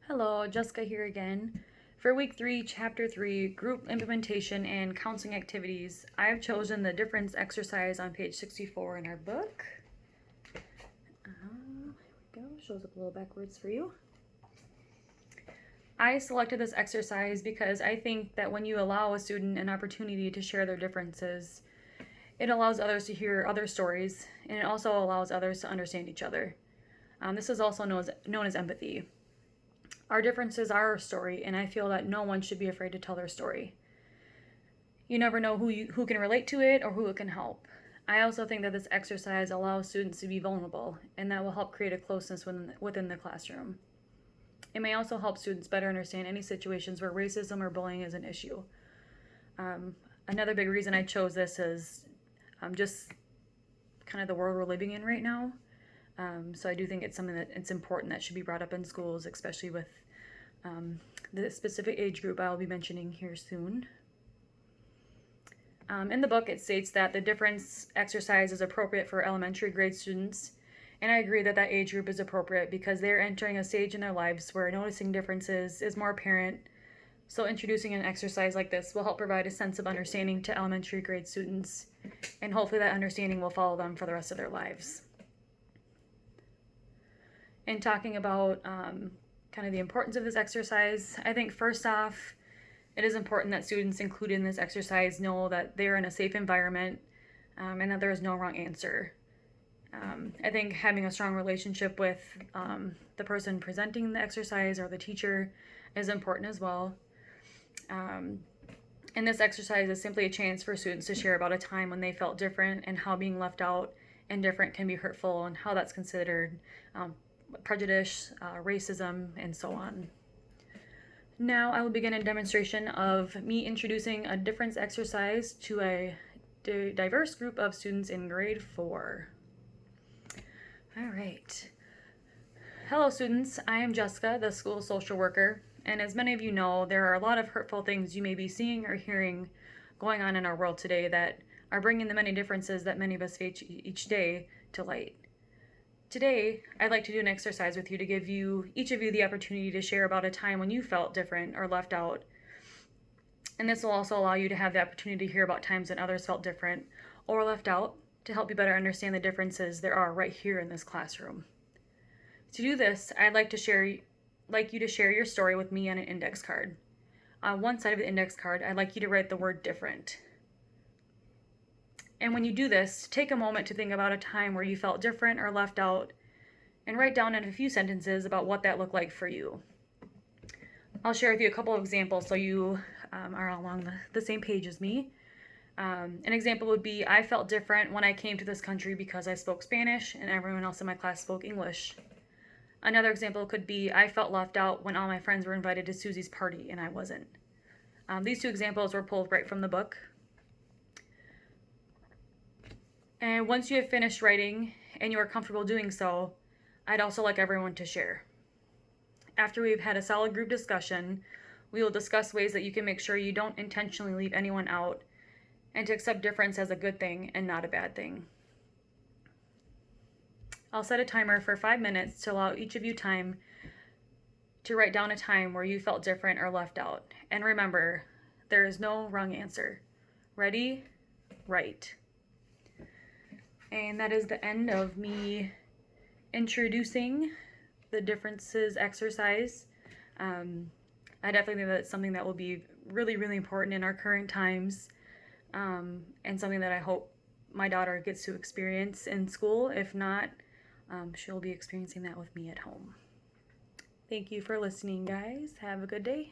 Hello, Jessica here again. For week 3, chapter 3, group implementation and counseling activities, I have chosen the difference exercise on page 64 in our book. Here we go, shows up a little backwards for you. I selected this exercise because I think that when you allow a student an opportunity to share their differences, it allows others to hear other stories, and it also allows others to understand each other. This is also known as empathy. Our differences are our story, and I feel that no one should be afraid to tell their story. You never know who can relate to it or who it can help. I also think that this exercise allows students to be vulnerable, and that will help create a closeness within the classroom. It may also help students better understand any situations where racism or bullying is an issue. Another big reason I chose this is just kind of the world we're living in right now. So I do think it's something that it's important that should be brought up in schools, especially with the specific age group I'll be mentioning here soon. In the book, it states that the difference exercise is appropriate for elementary grade students, and I agree that that age group is appropriate because they're entering a stage in their lives where noticing differences is more apparent. So introducing an exercise like this will help provide a sense of understanding to elementary grade students, and hopefully that understanding will follow them for the rest of their lives. And talking about kind of the importance of this exercise, I think first off, it is important that students included in this exercise know that they're in a safe environment and that there is no wrong answer. I think having a strong relationship with the person presenting the exercise or the teacher is important as well. And this exercise is simply a chance for students to share about a time when they felt different and how being left out and different can be hurtful and how that's considered prejudice, racism, and so on. Now I will begin a demonstration of me introducing a difference exercise to a diverse group of students in grade 4. All right. Hello students, I am Jessica, the school social worker, and as many of you know, there are a lot of hurtful things you may be seeing or hearing going on in our world today that are bringing the many differences that many of us face each day to light. Today, I'd like to do an exercise with you to give each of you the opportunity to share about a time when you felt different or left out. And this will also allow you to have the opportunity to hear about times when others felt different or left out to help you better understand the differences there are right here in this classroom. To do this, I'd like you to share your story with me on an index card. On one side of the index card, I'd like you to write the word different. And when you do this, take a moment to think about a time where you felt different or left out and write down in a few sentences about what that looked like for you. I'll share with you a couple of examples so you are along the same page as me. An example would be, I felt different when I came to this country because I spoke Spanish and everyone else in my class spoke English. Another example could be, I felt left out when all my friends were invited to Susie's party and I wasn't. These two examples were pulled right from the book. And once you have finished writing and you are comfortable doing so, I'd also like everyone to share. After we've had a solid group discussion, we will discuss ways that you can make sure you don't intentionally leave anyone out and to accept difference as a good thing and not a bad thing. I'll set a timer for 5 minutes to allow each of you time to write down a time where you felt different or left out. And remember, there is no wrong answer. Ready? Write. And that is the end of me introducing the differences exercise. I definitely think that's something that will be really, really important in our current times, and something that I hope my daughter gets to experience in school. If not, she'll be experiencing that with me at home. Thank you for listening, guys. Have a good day.